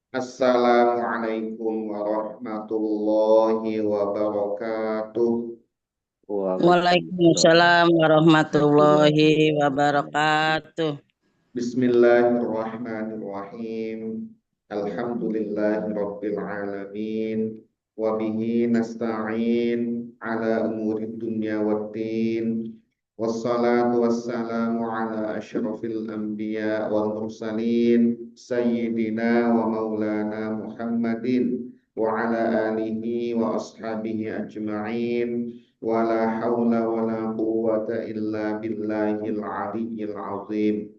Assalamualaikum warahmatullahi wabarakatuh. Waalaikumsalam warahmatullahi wabarakatuh. Bismillahirrahmanirrahim. Alhamdulillahirabbil alamin. Wa bihi nasta'in ala umuri dunya waddin. Wassalatu wassalamu ala asyrafil anbiya wal mursalin sayyidina wa maulana Muhammadin wa ala alihi wa ashabihi ajma'in. Wala haula wala quwwata illa billahil aliyyil azim.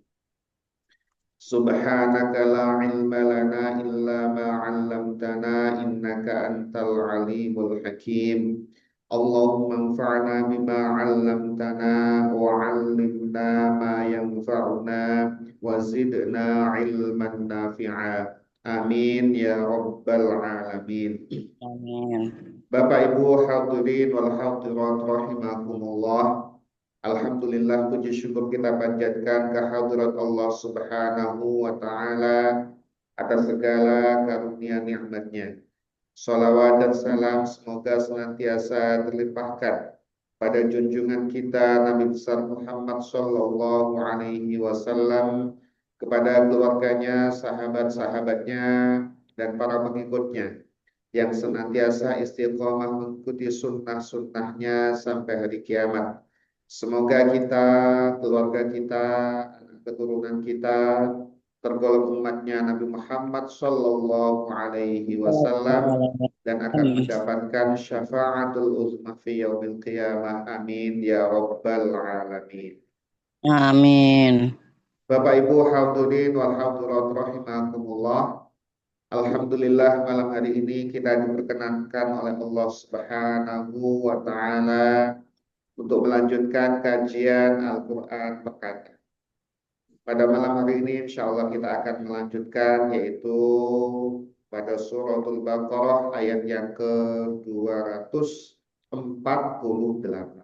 Subhanaka la ilma lana illa ma 'allamtana innaka antal alimul hakim. Allahumma anfa'na bima 'allamtana wa 'allimna ma yanfa'una wa zidna ilman nafi'a. Amin ya rabbal alamin. Amin. Bapak Ibu hadirin wal hadirat rahimakumullah. Alhamdulillah, puji syukur kita panjatkan kehadirat Allah Subhanahu wa taala atas segala karunia nikmatnya. Salawat dan salam semoga senantiasa terlimpahkan pada junjungan kita Nabi besar Muhammad sallallahu alaihi wasallam, kepada keluarganya, sahabat-sahabatnya, dan para pengikutnya yang senantiasa istiqomah mengikuti sunnah-sunnahnya sampai hari kiamat. Semoga kita, keluarga kita, keturunan kita tergolong umatnya Nabi Muhammad Sallallahu Alaihi Wasallam dan akan mendapatkan syafaatul uzma fi yaumil qiyamah. Amin ya rabbal alamin. Amin. Bapak Ibu hadirin wal hadirat rahimakumullah. Alhamdulillah, malam hari ini kita diperkenankan oleh Allah Subhanahu wa taala untuk melanjutkan kajian Al-Qur'an pekan. Pada malam hari ini insya Allah kita akan melanjutkan, yaitu pada suratul Baqarah ayat yang ke-248.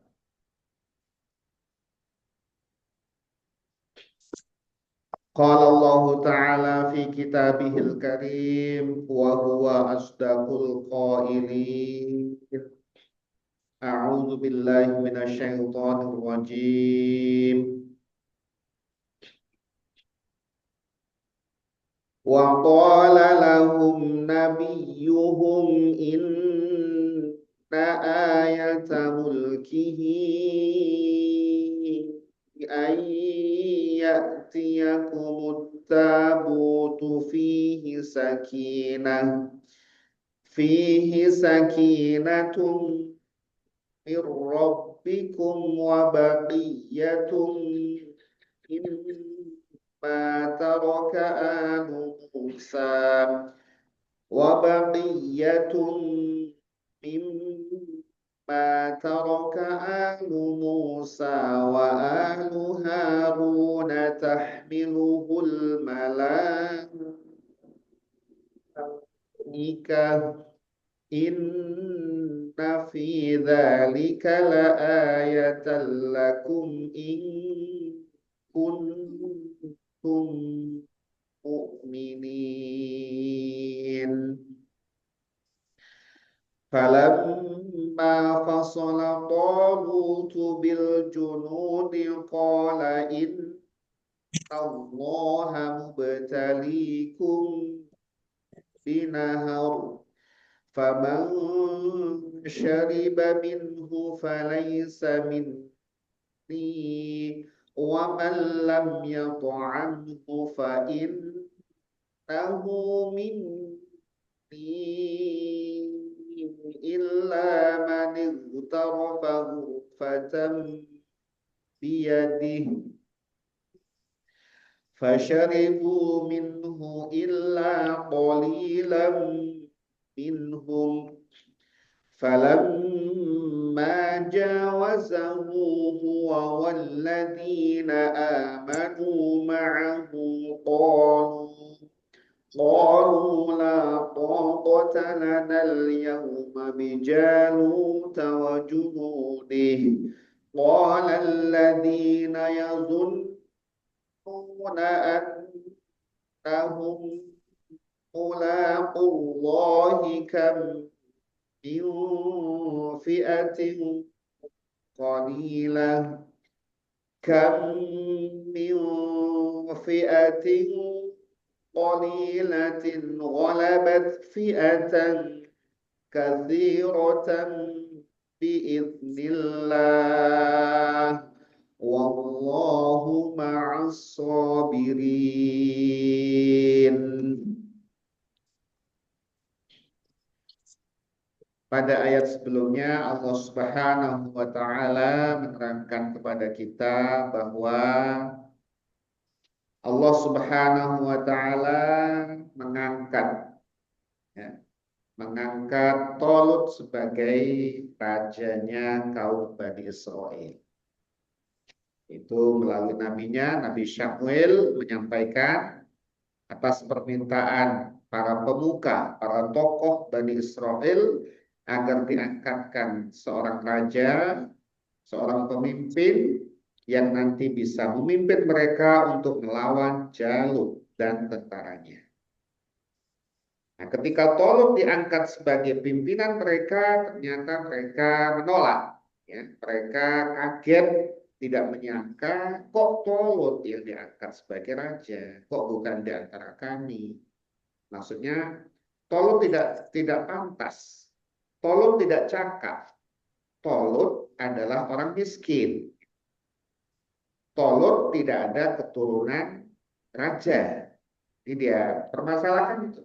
Qala Allah Ta'ala fi kitabihil karim wa huwa asdaqul qailin. A'udzu billahi minasyaitonir rajim. Wa qala lahum nabiyyuhum inna ayata mulkihi an ya'tiyakumut tabutu fihi sakinatun min rabbikum wa baqiyatun mimma taraka alu Musa wa baqiyatun mimma taraka alu Musa wa alu Harun tahmiluhul malaikah inna fi dzalika laayatan lakum in kuntum mu'minin. Falamma fasala Talut bil junudi qala inna Allaha mubtaliikum binahar faman syariba minhu falaysa minni wa man lam yat'amhu fa innahu minni illa man ightarafa ghurfatan biyadihi fasharibu minhu illa qalilan minhum falamma jawazahu huwa walladhina amanu ma'ahu qalu la taqata lana al-yawma bijaluta wa junudihi qala alladhina yazunnuna annahum ملاقو الله كم من فئة قليلة كم من فئة قليلة غلبت فئة كثيرة بإذن الله والله مع الصابرين. Pada ayat sebelumnya Allah Subhanahu wa taala menerangkan kepada kita bahwa Allah Subhanahu wa taala mengangkat ya, mengangkat Tolut sebagai rajanya kaum Bani Israel. Itu melalui nabinya, Nabi Symuel menyampaikan atas permintaan para pemuka, para tokoh Bani Israel agar diangkatkan seorang raja, seorang pemimpin yang nanti bisa memimpin mereka untuk melawan Jalut dan tentaranya. Nah, ketika Tolut diangkat sebagai pimpinan mereka, ternyata mereka menolak. Ya, mereka kaget, tidak menyangka kok Tolut yang diangkat sebagai raja, kok bukan di antara kami. Maksudnya Tolut tidak pantas, Tolut tidak cakap, Tolut adalah orang miskin, Tolut tidak ada keturunan raja. Ini dia permasalahan itu.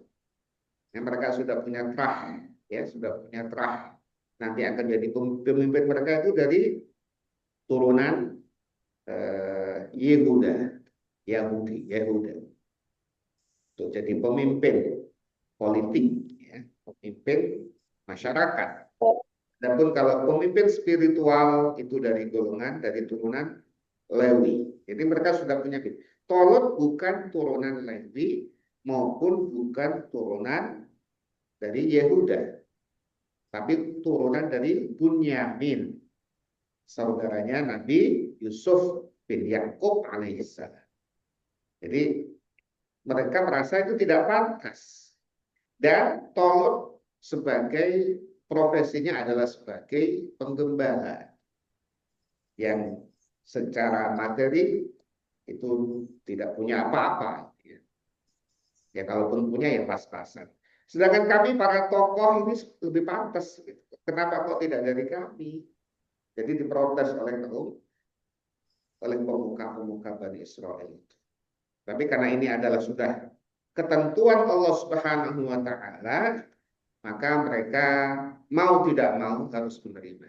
Yang mereka sudah punya terah, ya sudah punya terah. Nanti akan jadi pemimpin mereka itu dari turunan Yehuda, Yehuda. Untuk jadi pemimpin politik, ya, pemimpin masyarakat. Adapun kalau pemimpin spiritual itu dari golongan, dari turunan Lewi. Jadi mereka sudah punya. Tolut bukan turunan Lewi maupun bukan turunan dari Yehuda, tapi turunan dari Bunyamin, saudaranya Nabi Yusuf bin Yakub alaihissalam. Jadi mereka merasa itu tidak pantas. Dan Tolut sebagai profesinya adalah sebagai penggembala yang secara materi itu tidak punya apa-apa. Ya kalaupun punya ya pas-pasan. Sedangkan kami para tokoh ini lebih pantas. Kenapa kok tidak dari kami? Jadi diprotes oleh pemuka-pemuka Bani Israel itu. Tapi karena ini adalah sudah ketentuan Allah Subhanahu wa taala, maka mereka mau tidak mau harus menerima.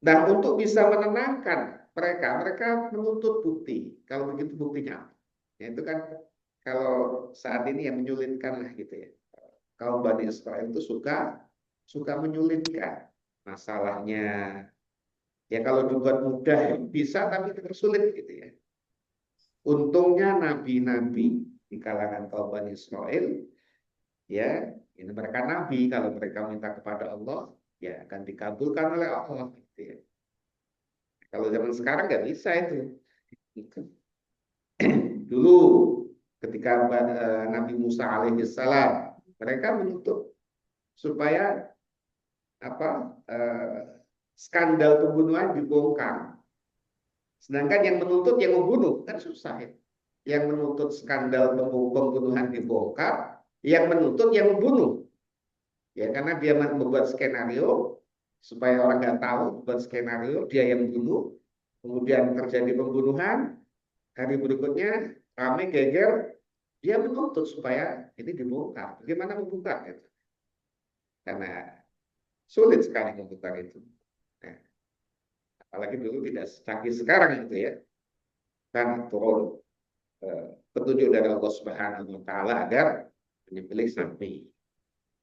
Dan untuk bisa menenangkan mereka menuntut bukti. Kalau begitu buktinya, ya itu kan kalau saat ini yang menyulitkan lah gitu ya. Kaum Bani Israel itu suka menyulitkan masalahnya. Ya kalau dibuat mudah bisa, tapi tersulit gitu ya. Untungnya nabi-nabi di kalangan kaum Bani Israel, ya ini mereka nabi, kalau mereka minta kepada Allah, ya akan dikabulkan oleh Allah. Gitu ya. Kalau zaman sekarang nggak bisa itu. Dulu ketika Nabi Musa alaihissalam, mereka menuntut supaya skandal pembunuhan dibongkar. Sedangkan yang menuntut yang membunuh kan susah ya. Yang menuntut skandal pembunuhan dibongkar, yang menuntut yang membunuh. Ya karena dia membuat skenario supaya orang nggak tahu, buat skenario dia yang membunuh, kemudian terjadi pembunuhan, hari berikutnya ramai geger, dia menuntut supaya ini dibongkar. Bagaimana membongkar itu? Karena sulit sekali membongkar itu. Nah, apalagi dulu tidak secanggih sekarang itu ya. Kan turun petunjuk dari Allah Subhanahu wa taala agar menyembelih sapi.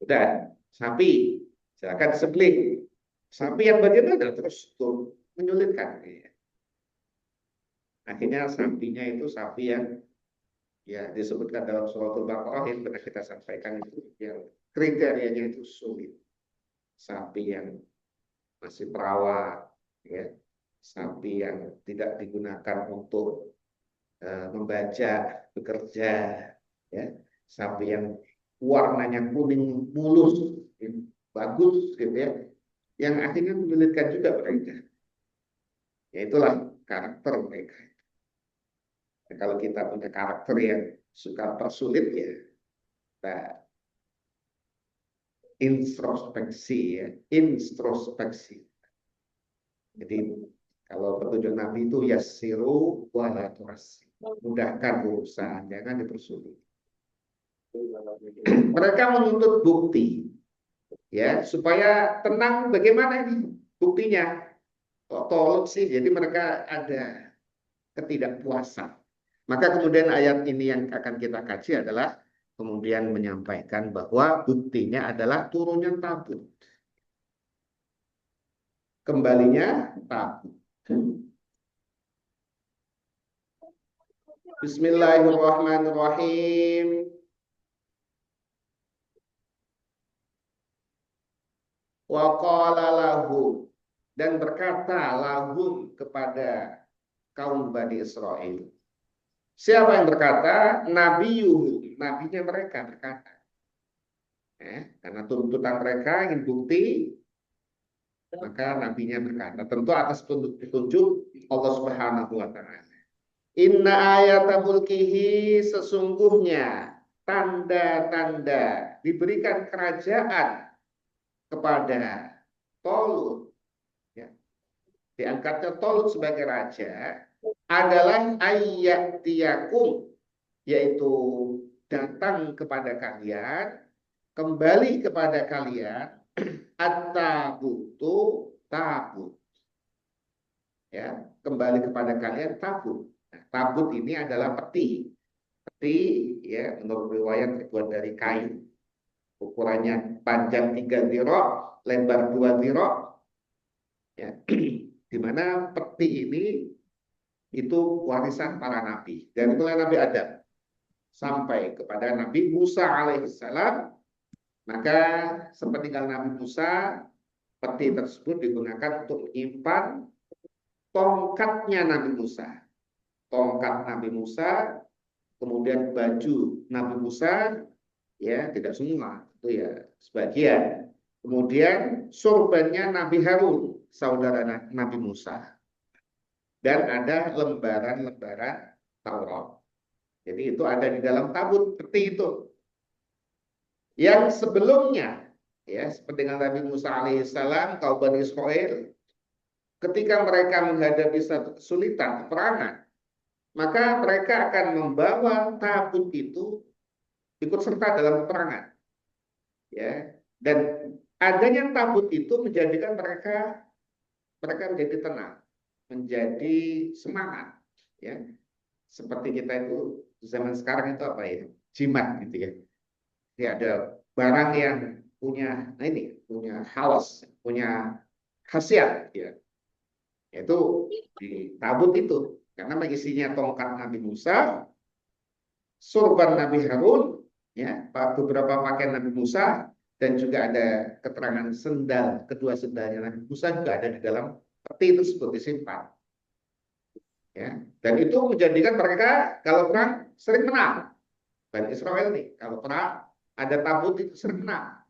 Udah, sapi silakan disembelih. Sapi yang bagaimana terus tuh menyulitkan. Ya. Akhirnya sapinya itu sapi yang ya disebutkan dalam surat Al-Baqarah yang pernah kita sampaikan itu yang kriterianya itu sulit. Sapi yang masih perawat, ya, sapi yang tidak digunakan untuk membaca, bekerja, ya, sapi yang warnanya kuning mulus, bagus gitu ya, yang akhirnya menyulitkan juga mereka. Ya itulah karakter mereka. Nah, kalau kita punya karakter yang suka tersulit ya, kita introspeksi ya, introspeksi. Jadi kalau petunjuk Nabi itu yassiru wala tu'assir. Mudahkan urusan, jangan dipersulit. Mereka menuntut bukti, ya supaya tenang. Bagaimana ini buktinya? Kok tolong sih? Jadi mereka ada ketidakpuasan. Maka kemudian ayat ini yang akan kita kaji adalah kemudian menyampaikan bahwa buktinya adalah turunnya tabut. Kembalinya tabut. Bismillahirrahmanirrahim. Wa qala lahum, dan berkata lahum kepada kaum Bani Israel. Siapa yang berkata? Nabiyuhum, nabinya mereka berkata. Karena tuntutan mereka ingin bukti, maka nabinya berkata. Tentu atas petunjuk Allah Subhanahu wa taala. Inna ayata mulkihi, sesungguhnya tanda-tanda diberikan kerajaan kepada Tolut, ya, diangkatnya Tolut sebagai raja adalah ayyatiyakum, yaitu datang kepada kalian, kembali kepada kalian at-tabutu, tabut, ya, kembali kepada kalian tabut. Nah, tabut ini adalah peti. Peti ya, menurut riwayat terbuat dari kain. Ukurannya panjang 3 dhira', lebar 2 dhira', ya. Di mana peti ini itu warisan para nabi dari mulai Nabi Adam sampai kepada Nabi Musa alaihissalam. Maka sepeninggal Nabi Musa, peti tersebut digunakan untuk menyimpan tongkatnya Nabi Musa. Tongkat Nabi Musa, kemudian baju Nabi Musa, ya tidak semua, itu ya sebagian. Kemudian sorbannya Nabi Harun, saudara Nabi Musa. Dan ada lembaran-lembaran Taurat. Jadi itu ada di dalam tabut peti itu. Yang sebelumnya, ya seperti dengan Nabi Musa alaihissalam, kaum Bani Israel, ketika mereka menghadapi satu kesulitan, peperangan, maka mereka akan membawa tabut itu ikut serta dalam peperangan. Ya, dan adanya tabut itu menjadikan mereka menjadi tenang, menjadi semangat, ya. Seperti kita itu zaman sekarang itu apa ya? Jimat gitu ya. Jadi ada barang yang punya, nah ini punya hawas, punya khasiat, ya. Yaitu di tabut itu, karena isinya tongkat Nabi Musa, sorban Nabi Harun, ya, beberapa pakaian Nabi Musa, dan juga ada keterangan sendal, kedua sendalnya Nabi Musa juga ada di dalam peti tersebut disimpan. Ya, dan itu menjadikan mereka kalau perang sering menang. Bani Israel nih, kalau perang ada tabut itu sering menang.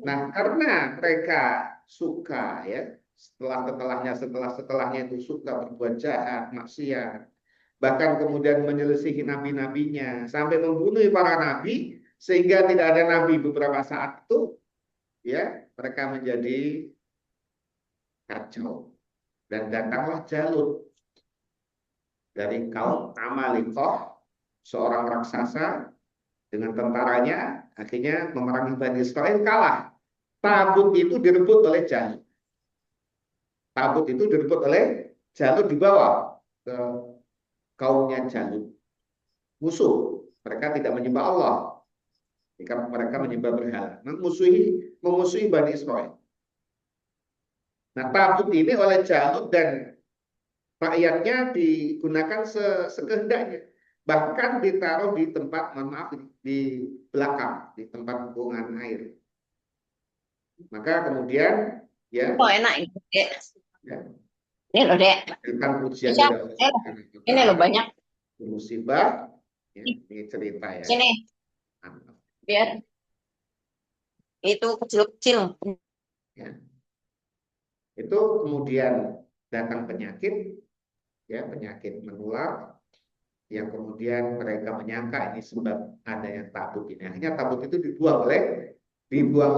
Nah, karena mereka suka ya setelahnya itu suka berbuat jahat, maksiat, bahkan kemudian menyelisihi nabi-nabinya sampai membunuh para nabi, sehingga tidak ada nabi beberapa saat itu, ya mereka menjadi kacau. Dan datanglah Jalut dari kaum Amalikoh, seorang raksasa dengan tentaranya, akhirnya memerangi Bani Israel, kalah. Tabut itu direbut oleh Jalut. Tabut itu direbut oleh Jalut, dibawa ke kaumnya Jalut. Musuh, mereka tidak menyembah Allah, mereka menyembah berhala, memusuhi Bani Israel. Nah, tabut ini oleh Jalut dan rakyatnya digunakan sekehendaknya. Bahkan ditaruh di tempat, mohon maaf, di belakang, di tempat buangan air. Maka kemudian, ya. Oh enak itu, Dek. Ya, Ini loh, Dek. tentang pujian Bisa, dari Allah Subhanahu wa ini loh Ta'ala. banyak. Musibah, ya, ini cerita ya. Sini. Biar itu kecil-kecil. Ya. Itu kemudian datang penyakit, ya penyakit menular, yang kemudian mereka menyangka ini sebab ada yang tabut ini. Akhirnya tabut itu dibuang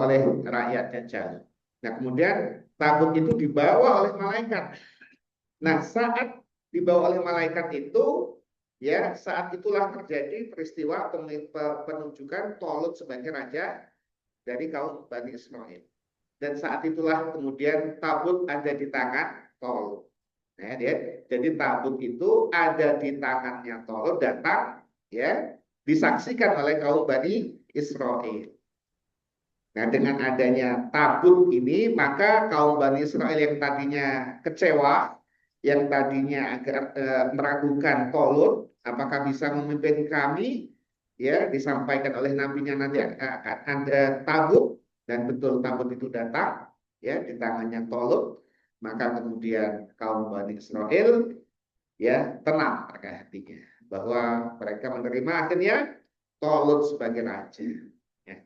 oleh rakyat Dajjal. Nah kemudian tabut itu dibawa oleh malaikat. Nah saat dibawa oleh malaikat itu, ya saat itulah terjadi peristiwa penunjukan Tolut sebagai raja dari kaum Bani Israel. Dan saat itulah kemudian tabut ada di tangan Tolut. Nah, jadi tabut itu ada di tangannya Tolut, datang ya disaksikan oleh kaum Bani Israel. Nah, dengan adanya tabut ini, maka kaum Bani Israel yang tadinya kecewa, yang tadinya agak meragukan Tolut, apakah bisa memimpin kami, ya disampaikan oleh nabinya nanti akan ada tabut, dan betul tabut itu datang, ya di tangannya Tolut, maka kemudian kaum Bani Israel, ya tenang mereka hatinya, bahwa mereka menerima akhirnya Tolut sebagai raja. Ya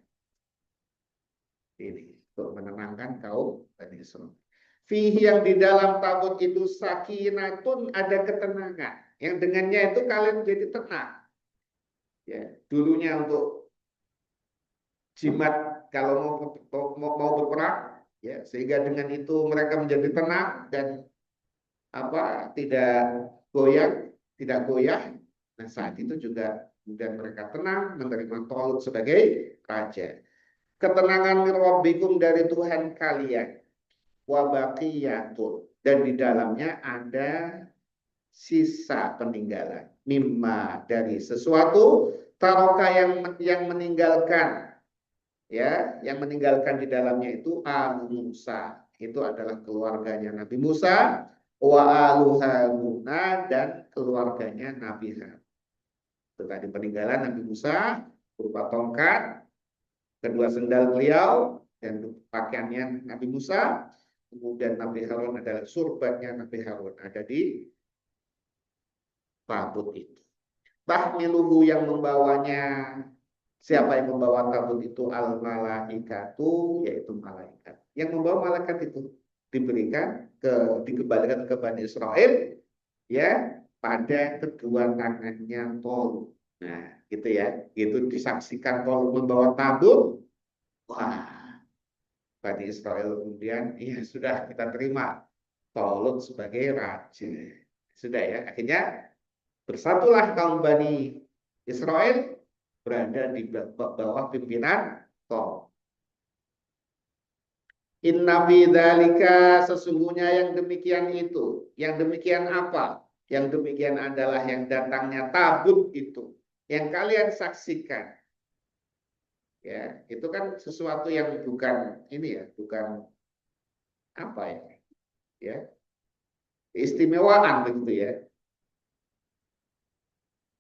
ini untuk menenangkan kaum Bani Israel. Fihi yang di dalam tabut itu sakinatun, ada ketenangan. Yang dengannya itu kalian jadi tenang. Ya, dulunya untuk jimat kalau mau berperang, ya sehingga dengan itu mereka menjadi tenang dan tidak goyang, tidak goyah. Nah saat itu juga kemudian mereka tenang menerima Tolut sebagai raja. Ketenangan rabbikum dari Tuhan kalian, wabaqiyatun, dan di dalamnya ada sisa peninggalan, mimma dari sesuatu, taroka yang meninggalkan, ya yang meninggalkan di dalamnya itu alu Musa, itu adalah keluarganya Nabi Musa, wa alu Haruna, dan keluarganya Nabi Harun. Itu tadi peninggalan Nabi Musa berupa tongkat, kedua sendal beliau, dan pakaiannya Nabi Musa. Kemudian Nabi Harun adalah surbannya Nabi Harun ada di tabut itu. Tahmiluhu yang membawanya, siapa yang membawa tabut itu? Al malaikatu, yaitu malaikat. Yang membawa malaikat itu dikembalikan ke Bani Israel, ya pada kedua tangannya Tolut. Nah, gitu ya. Itu disaksikan Tolut membawa tabut. Wah, Bani Israel kemudian, iya sudah kita terima Tolut sebagai raja. Sudah ya, akhirnya bersatulah kaum Bani Israel berada di bawah pimpinan Tolut. Inna fi dzalika, sesungguhnya yang demikian itu. Yang demikian apa? Yang demikian adalah yang datangnya tabut itu. Yang kalian saksikan. Ya, itu kan sesuatu yang bukan ini ya, bukan apa ya? Ya, keistimewaan begitu ya.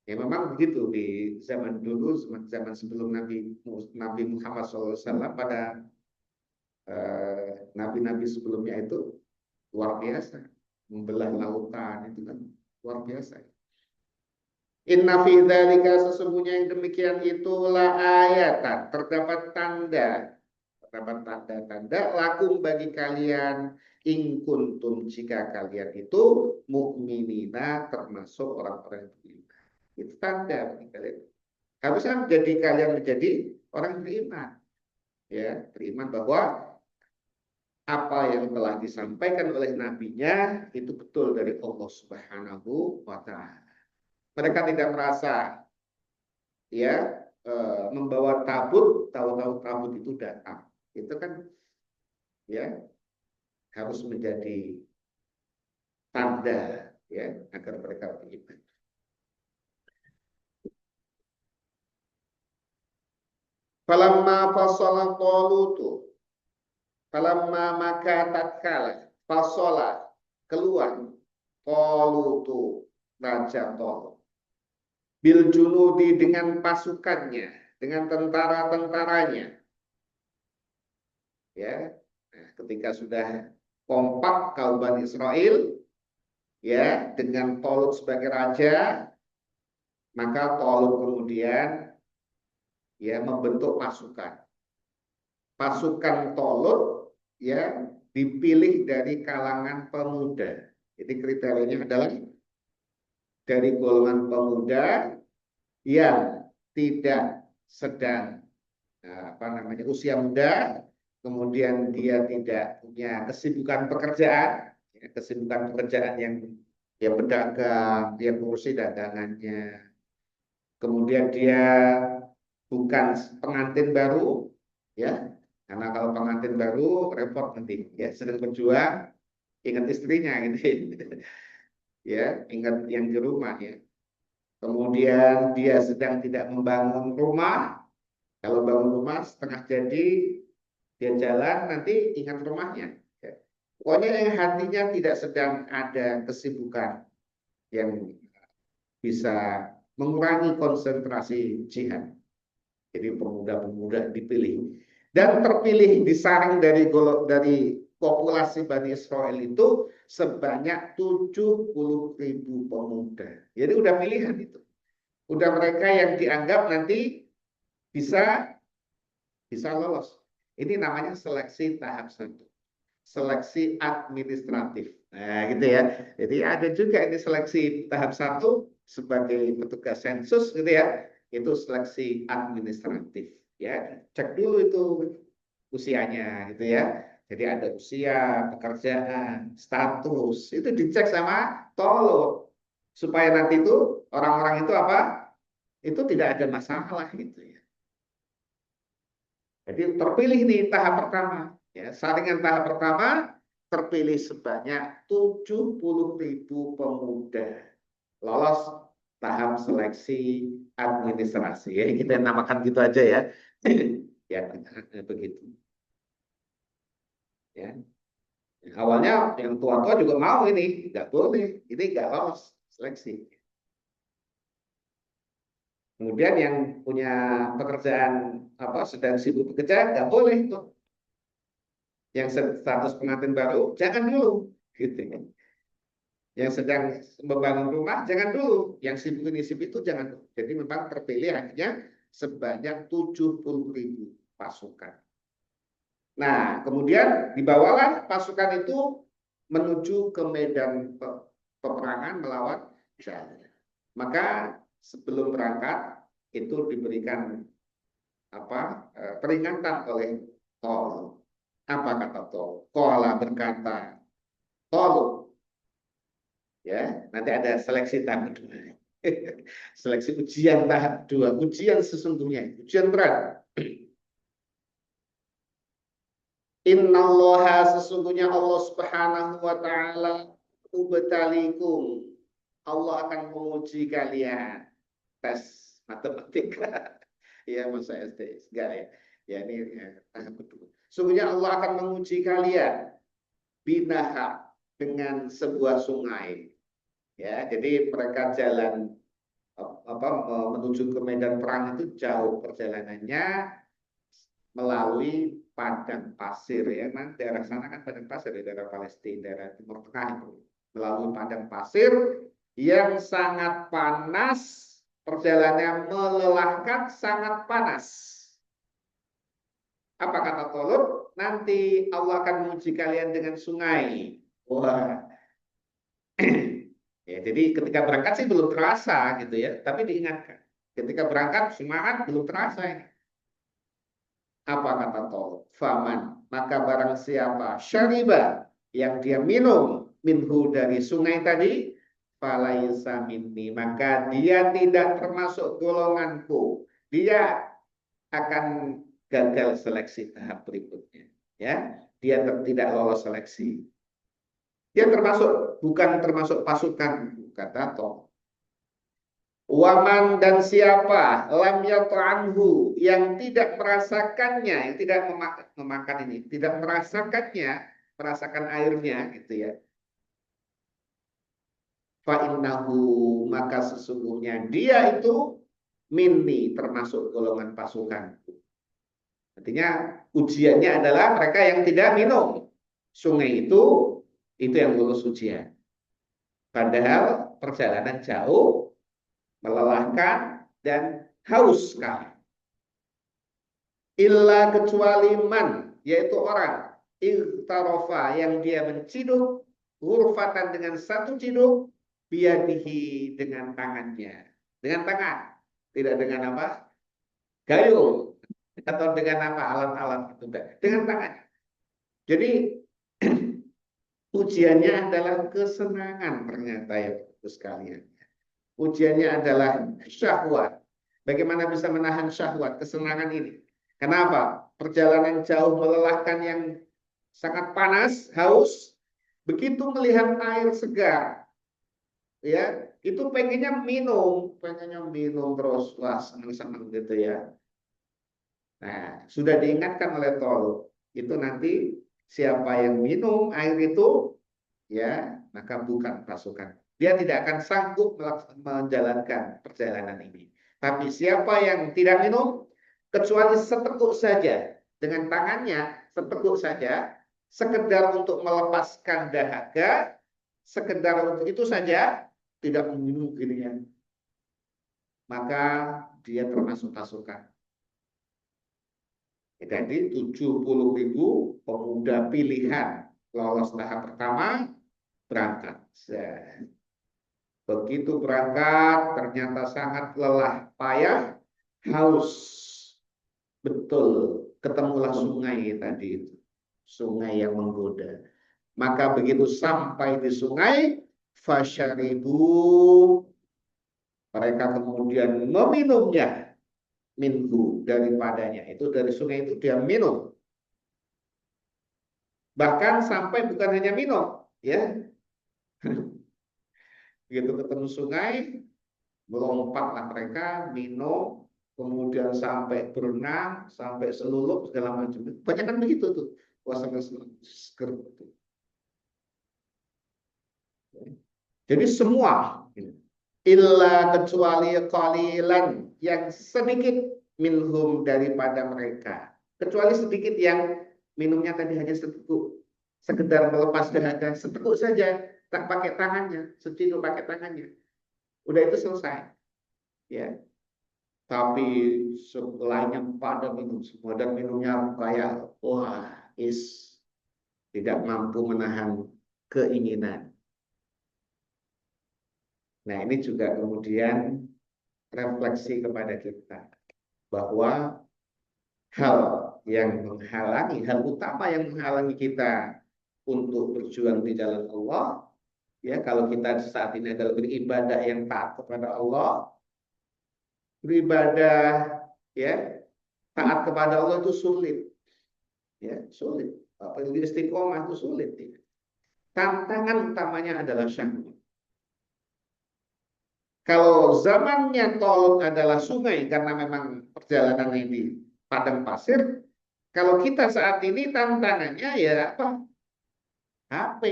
Ya memang begitu di zaman dulu, zaman sebelum Nabi Muhammad SAW, pada nabi-nabi sebelumnya itu luar biasa, membelah lautan itu kan luar biasa. Inna fi dzalika, sesungguhnya yang demikian itulah ayatan, terdapat tanda-tanda lakum bagi kalian, in kuntum, jika kalian itu mukminina, termasuk orang-orang yang beriman. Itu tanda bagi kalian. Harusnya menjadi kalian menjadi orang beriman, ya beriman bahwa apa yang telah disampaikan oleh nabinya itu betul dari Allah Subhanahu wa Ta'ala. Mereka tidak merasa ya membawa tabut, tahu-tahu tabut itu datang. Itu kan ya harus menjadi tanda ya agar mereka beriman. Falamma fasala Talutu, falamma maka tatkala fasala keluar Talutu, raja Talut, bil junudi, dengan pasukannya, dengan tentara-tentaranya, ya. Nah, ketika sudah kompak kaum Bani Israel, ya dengan Talut sebagai raja, maka Talut kemudian ya membentuk pasukan. Pasukan Tolut ya dipilih dari kalangan pemuda. Jadi kriterianya adalah dari golongan pemuda yang tidak sedang usia muda, kemudian dia tidak punya kesibukan pekerjaan, ya, kesibukan pekerjaan yang berdagang, dia ngurusi dagangannya, kemudian dia bukan pengantin baru, ya, karena kalau pengantin baru repot nanti, ya, sedang berjuang, ingat istrinya, gitu, ya, ingat yang di rumah, ya. Kemudian dia sedang tidak membangun rumah. Kalau bangun rumah setengah jadi, dia jalan nanti ingat rumahnya. Ya. Pokoknya yang hatinya tidak sedang ada kesibukan yang bisa mengurangi konsentrasi jihad. Jadi pemuda-pemuda dipilih dan terpilih disaring dari populasi Bani Israel itu sebanyak 70.000 pemuda. Jadi udah pilihan itu. Udah mereka yang dianggap nanti bisa lolos. Ini namanya seleksi tahap 1. Seleksi administratif. Nah, gitu ya. Jadi ada juga ini seleksi tahap 1 sebagai petugas sensus gitu ya. Itu seleksi administratif ya. Cek dulu itu usianya gitu ya. Jadi ada usia, pekerjaan, status, itu dicek sama Tolut supaya nanti itu orang-orang itu apa? Itu tidak ada masalah gitu ya. Jadi terpilih nih tahap pertama. Ya, saringan tahap pertama terpilih sebanyak 70.000 pemuda lolos tahap seleksi administrasi. Ya, kita namakan gitu aja ya. Ya, begitu. Ya. Awalnya yang tua-tua juga mau ini, nggak boleh, ini nggak lolos seleksi. Kemudian yang punya pekerjaan sedang sibuk bekerja nggak boleh tuh. Yang status pengantin baru jangan dulu, gitu. Yang sedang membangun rumah jangan dulu, yang sibuk ini sibuk itu jangan dulu. Jadi memang terpilih hanya sebanyak 70.000 pasukan. Nah, kemudian dibawalah pasukan itu menuju ke medan peperangan melawan Jahal. Maka sebelum berangkat itu diberikan peringatan oleh Tol. Apa kata Tol? Qala berkata, Tol, ya, nanti ada seleksi tahap 2. Seleksi ujian tahap 2, ujian sesungguhnya, ujian berat. Innallaha sesungguhnya Allah Subhanahu wa taala ubtalikum. Allah akan menguji kalian. Tes matematika. Ya, masa SD enggak ya. Ya ini tahap kedua. Sesungguhnya Allah akan menguji kalian binaha dengan sebuah sungai. Ya, jadi mereka jalan menuju ke medan perang itu jauh perjalanannya melalui padang pasir ya, kan daerah sana kan padang pasir, daerah Palestina, daerah Timur Tengah itu melalui padang pasir yang sangat panas, perjalanannya melelahkan, sangat panas. Apa kata Tolut? Nanti Allah akan menguji kalian dengan sungai. Wah, ya, jadi ketika berangkat sih belum terasa gitu ya, tapi diingatkan. Ketika berangkat semangat belum terasa ini. Apa kata Tolut? Faman, maka barang siapa syariba yang dia minum minhu dari sungai tadi, falaisa minni, maka dia tidak termasuk golonganku. Dia akan gagal seleksi tahap berikutnya. Ya, dia tidak lolos seleksi. Dia bukan termasuk pasukan, kata Tolut. Waman dan siapa lam yata'anhu yang tidak merasakannya, yang tidak memakan ini, tidak merasakan airnya gitu ya. Fa innahu, maka sesungguhnya dia itu minni, termasuk golongan pasukanku. Artinya ujiannya adalah mereka yang tidak minum sungai itu yang lulus ujian. Padahal perjalanan jauh, melelahkan dan haus sekali. illa kecuali man, yaitu orang ightarofa yang dia menciduk ghurfatan dengan satu ciduk biyadihi dengan tangannya, dengan tangan, tidak dengan apa? Gayung atau dengan apa? Alat-alat itu enggak, dengan tangan. Jadi ujiannya adalah kesenangan ternyata ya Bapak sekalian. Ujiannya adalah syahwat. Bagaimana bisa menahan syahwat, kesenangan ini? Kenapa? Perjalanan jauh melelahkan yang sangat panas, haus, begitu melihat air segar, ya, itu pengennya minum terus, wah senang-senang gitu ya. Nah, sudah diingatkan oleh Tol, itu nanti siapa yang minum air itu, ya, maka bukan pasukan. Dia tidak akan sanggup menjalankan perjalanan ini. Tapi siapa yang tidak minum, kecuali seteguk saja, dengan tangannya, seteguk saja, sekedar untuk melepaskan dahaga, sekedar untuk itu saja, tidak minum ginian, maka dia termasuk pasukan. Jadi 70.000 pemuda pilihan lolos tahap pertama berangkat. Begitu berangkat ternyata sangat lelah, payah, haus. Betul, ketemulah sungai tadi itu. Sungai yang menggoda. Maka begitu sampai di sungai, fasyaribu, mereka kemudian meminumnya, minhu daripadanya. Itu dari sungai itu dia minum. Bahkan sampai bukan hanya minum, ya. Begitu ketemu sungai, melompatlah mereka, minum, kemudian sampai berenang, sampai selulup segala macam. Banyak kan begitu tuh. Puasa seger. Jadi semua, illa kecuali qalilan, yang sedikit minhum daripada mereka. Kecuali sedikit yang minumnya tadi hanya seteguk, sekedar melepas dahaga, seteguk saja, tak pakai tangannya, seciduk pakai tangannya. Udah itu selesai. Ya. Tapi sebelahnya pada minum semua, dan minumnya kayak wah, tidak mampu menahan keinginan. Nah, ini juga kemudian refleksi kepada kita bahwa hal yang menghalangi, hal utama yang menghalangi kita untuk berjuang di jalan Allah, ya, kalau kita saat ini adalah beribadah yang taat kepada Allah, beribadah, ya, taat kepada Allah itu sulit, ya, sulit. Apalagi istiqomah itu sulit. Ya. Tantangan utamanya adalah syahwat. Kalau zamannya Tolut adalah sungai karena memang perjalanan ini padang pasir, kalau kita saat ini tantangannya ya apa? HP,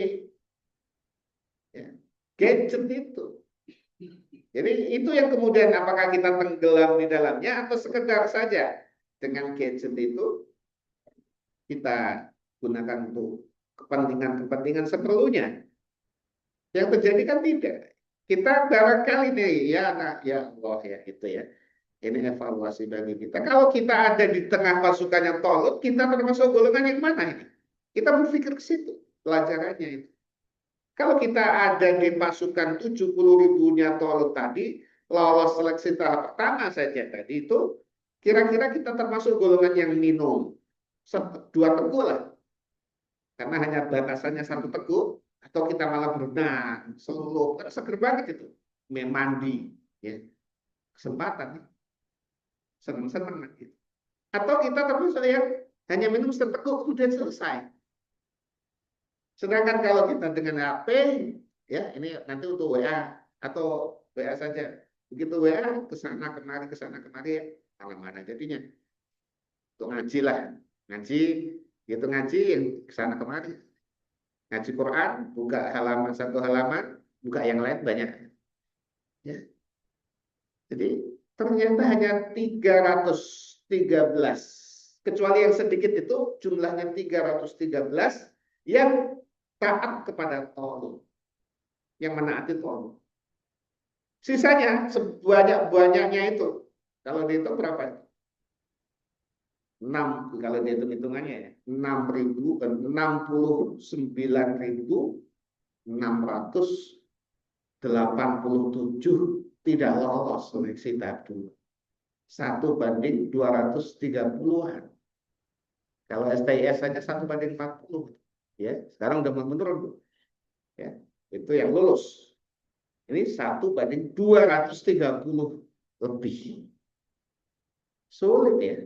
ya, gadget itu. Jadi itu yang kemudian apakah kita tenggelam di dalamnya atau sekedar saja dengan gadget itu kita gunakan untuk kepentingan-kepentingan seperlunya. Yang terjadi kan tidak. Kita barangkali nih ya anak ya Allah ya gitu ya. Ini evaluasi bagi kita. Kalau kita ada di tengah pasukan yang Tolut, kita termasuk golongan yang mana ini? Kita berpikir ke situ, pelajarannya itu. Kalau kita ada di pasukan 70.000-nya Tolut tadi, lolos seleksi tahap pertama saja tadi itu, kira-kira kita termasuk golongan yang minum. 2 teguk lah. Karena hanya batasannya 1 teguk, atau kita malah berenang, seluruh, kan seger banget itu. Mandi, ya. Kesempatan. Senang-senang gitu. Atau kita termasuk yang hanya minum 1 teguk kemudian selesai. Sedangkan kalau kita dengan HP, ya ini nanti untuk WA atau WA saja. Begitu WA kesana kemari ya, mana jadinya. Untuk ngaji lah, ngaji, gitu ngaji yang kesana kemari. Ngaji Quran, buka halaman 1 halaman, buka yang lain banyak. Ya. Jadi ternyata hanya 313. Kecuali yang sedikit itu jumlahnya 313 yang taat kepada Allah, yang menaati Allah. Sisanya sebanyak-banyaknya itu, kalau dihitung berapa? 6 kalau dihitung-hitungannya ya, 69.687 tidak lolos seleksi tahap 2. 1/230-an. Kalau STIS saja 1/40. Ya, sekarang udah menurun. Ya, itu yang lulus. Ini 1/230 lebih. Sulit ya.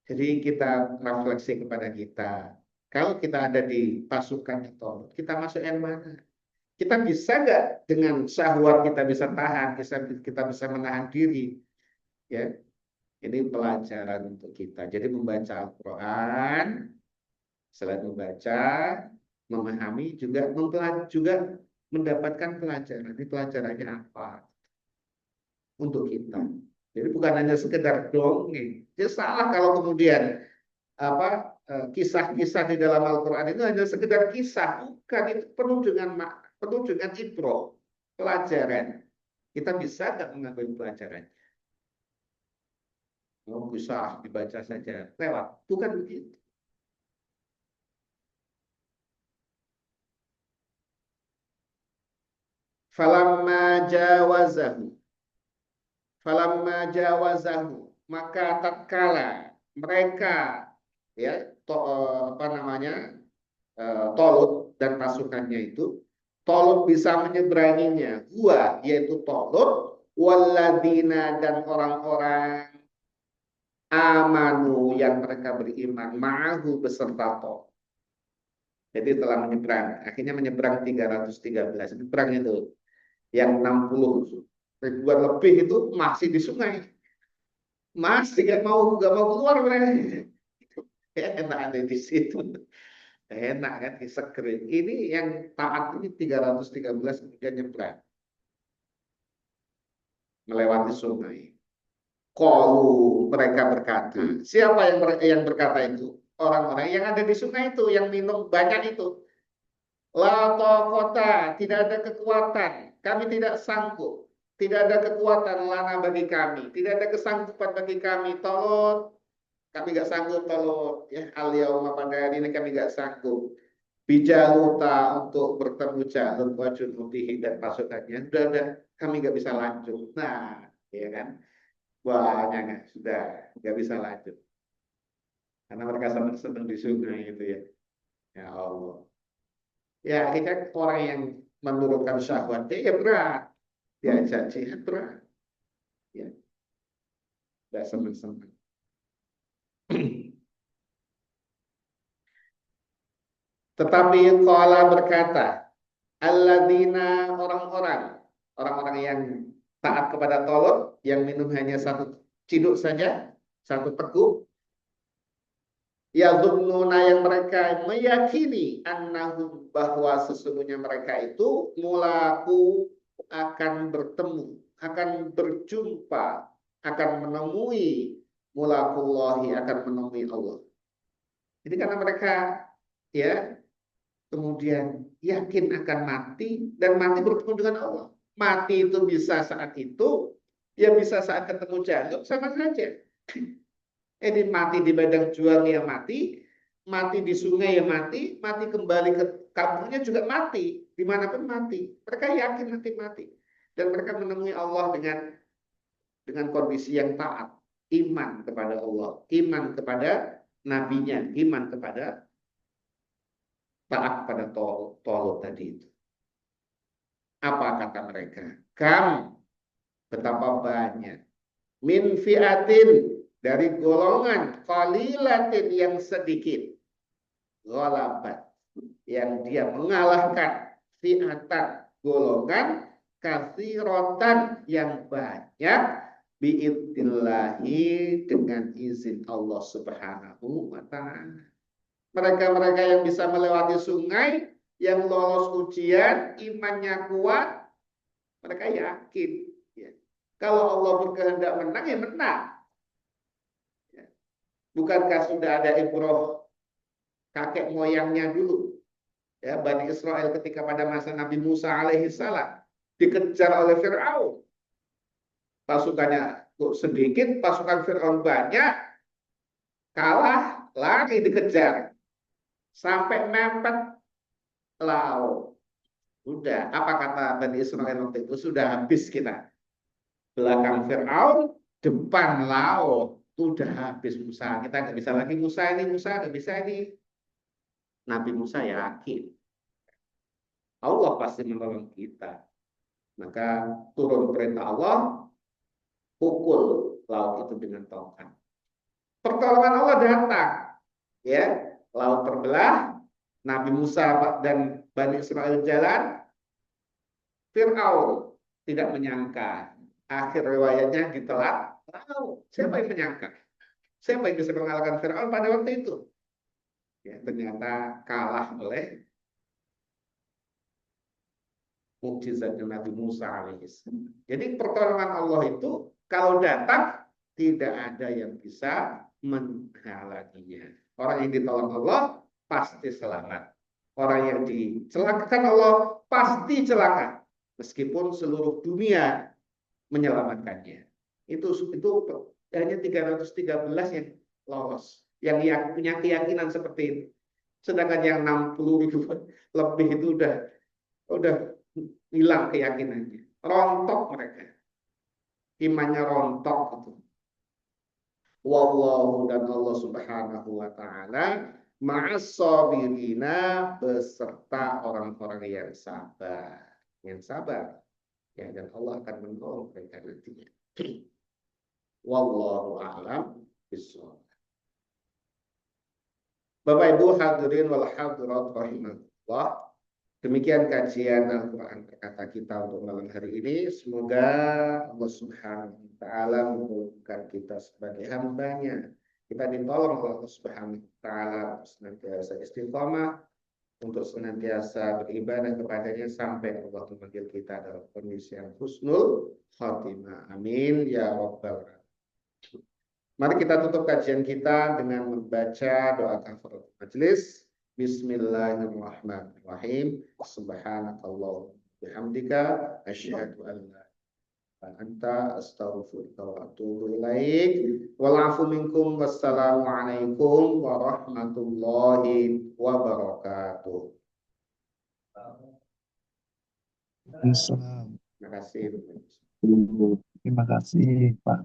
Jadi kita refleksi kepada kita. Kalau kita ada di pasukan itu, kita masuk yang mana? Kita bisa nggak dengan syahwat kita bisa tahan, kita bisa menahan diri, ya. Ini pelajaran untuk kita. Jadi membaca Al-Quran, selain membaca, memahami juga mendapatkan pelajaran. Ini pelajarannya apa untuk kita? Jadi bukan hanya sekedar dongeng. Jadi salah kalau kemudian kisah-kisah di dalam Al-Quran itu hanya sekedar kisah, bukan, itu penuh dengan makna, penuh dengan ibroh, pelajaran. Kita bisa nggak mengambil pelajaran? Oh, bisa dibaca saja lewat, bukan begitu. Falamma jawazahu, maka tatkala mereka ya Tolut dan pasukannya itu, Tolut bisa menyeberanginya, yaitu Tolut, waladina dan orang-orang amanu yang mereka beriman, ma'ahu beserta Tolut. Jadi telah menyeberang, akhirnya menyeberang 313. Menyeberang itu yang 60 ribuan lebih itu masih di sungai, masih nggak mau keluar mereka. Enak ada di situ, enak kan, seger. Ini yang taat ini 313 kemudian nyebrang melewati sungai. Qalu, mereka berkata, siapa yang berkata itu? Orang-orang yang ada di sungai itu, yang minum banyak itu. La taqata, tidak ada kekuatan, kami tidak sanggup. Tidak ada kekuatan lana bagi kami, tidak ada kesanggupan bagi kami. Tolong, kami nggak sanggup kalau ya al-yauma, pada hari ini kami nggak sanggup. Bijaluta, untuk bertemu Jalut wa junudihi dan pasukannya. Sudah, kami nggak bisa lanjut. Nah, ya kan? Banyak sudah nggak bisa lanjut. Karena mereka senang di sungai itu ya. Ya Allah. Ya, akhirnya orang yang menurunkan syahwatnya ya berat. Diajak jihad berat. Ya, tidak senang-senang. Tetapi qala berkata, alladzina, orang-orang yang taat kepada Tolut, yang minum hanya satu ciduk saja, satu teguk, yadhunnuna, yang mereka meyakini, annahum, bahwa sesungguhnya mereka itu mulaku, akan bertemu, akan berjumpa, akan menemui, mulakullahi, akan menemui Allah. Jadi karena mereka ya kemudian yakin akan mati, dan mati bertemu dengan Allah. Mati itu bisa saat itu, ya bisa saat ketemu Jalut, sama saja. Ini mati di padang juang ya mati di sungai ya mati kembali ke kampungnya juga mati, dimanapun mati. Mereka yakin nanti mati, dan mereka menemui Allah dengan kondisi yang taat, iman kepada Allah, iman kepada nabinya, iman kepada taat pada Tolut tadi itu. Apa kata mereka? Kam, betapa banyak, min fi'atin, dari golongan, qalilatin, yang sedikit, ghalabat, yang dia mengalahkan, fi'atan, golongan, katsiratan, yang banyak, biidnillahi, dengan izin Allah Subhanahu wa ta'ala. Mereka-mereka yang bisa melewati sungai, yang lolos ujian, imannya kuat, mereka yakin ya, kalau Allah berkehendak menang ya menang. Bukankah sudah ada ibroh kakek moyangnya dulu, ya, Bani Israel ketika pada masa Nabi Musa alaihissalam dikejar oleh Fir'aun, pasukannya sedikit, pasukan Fir'aun banyak, kalah, lari dikejar, sampai mepet laut. Udah, apa kata Bani Israel waktu itu? Sudah habis kita. Belakang Fir'aun, depan laut. Udah habis Musa. Kita nggak bisa lagi Musa nggak bisa ini. Nabi Musa yakin Allah pasti menolong kita. Maka turun perintah Allah, pukul laut itu dengan tongkat. Pertolongan Allah datang, ya, laut terbelah, Nabi Musa dan Bani Israel jalan, Fir'aun tidak menyangka, akhir riwayatnya ditelan laut. Siapa yang menyangka? Siapa yang bisa mengalahkan Fir'aun pada waktu itu? Ya, ternyata kalah oleh mukjizat Nabi Musa alaihissalam. Jadi pertolongan Allah itu kalau datang tidak ada yang bisa menghalanginya. Orang yang ditolong Allah pasti selamat. Orang yang dicelakakan Allah pasti celaka. Meskipun seluruh dunia menyelamatkannya. Itu hanya 313 yang lolos. Yang punya keyakinan seperti itu. Sedangkan yang 60.000 lebih itu udah hilang keyakinannya. Rontok mereka. Imannya rontok itu. Wallahu dan Allah Subhanahu wa taala ma'as-sabirina beserta orang-orang yang sabar. Yang sabar. Ya, dan Allah akan menolong mereka nantinya. Wallahu a'lam bishawab. Bapak Ibu hadirin wal hadirat rahimakumullah. Demikian kajian Al-Quran kata kita untuk malam hari ini. Semoga Allah Subhanahu wa taala mengumpulkan kita sebagai hamba-Nya. Kita ditolong oleh Allah Subhanahu wa taala untuk senantiasa istiqamah, untuk senantiasa beribadah kepadanya sampai Allah memanggil kita dalam kondisi yang husnul khatimah. Amin ya rabbal alamin. Mari kita tutup kajian kita dengan membaca doa kafaratul majelis. Bismillahirrahmanirrahim. Subhanakallahumma bihamdika asyhadu an la ilaha illa anta astaghfiruka wa atubu ilaik. Wal 'afu minkum. Wassalamu alaikum warahmatullahi wabarakatuh. Islam. Terima kasih. Terima kasih Pak.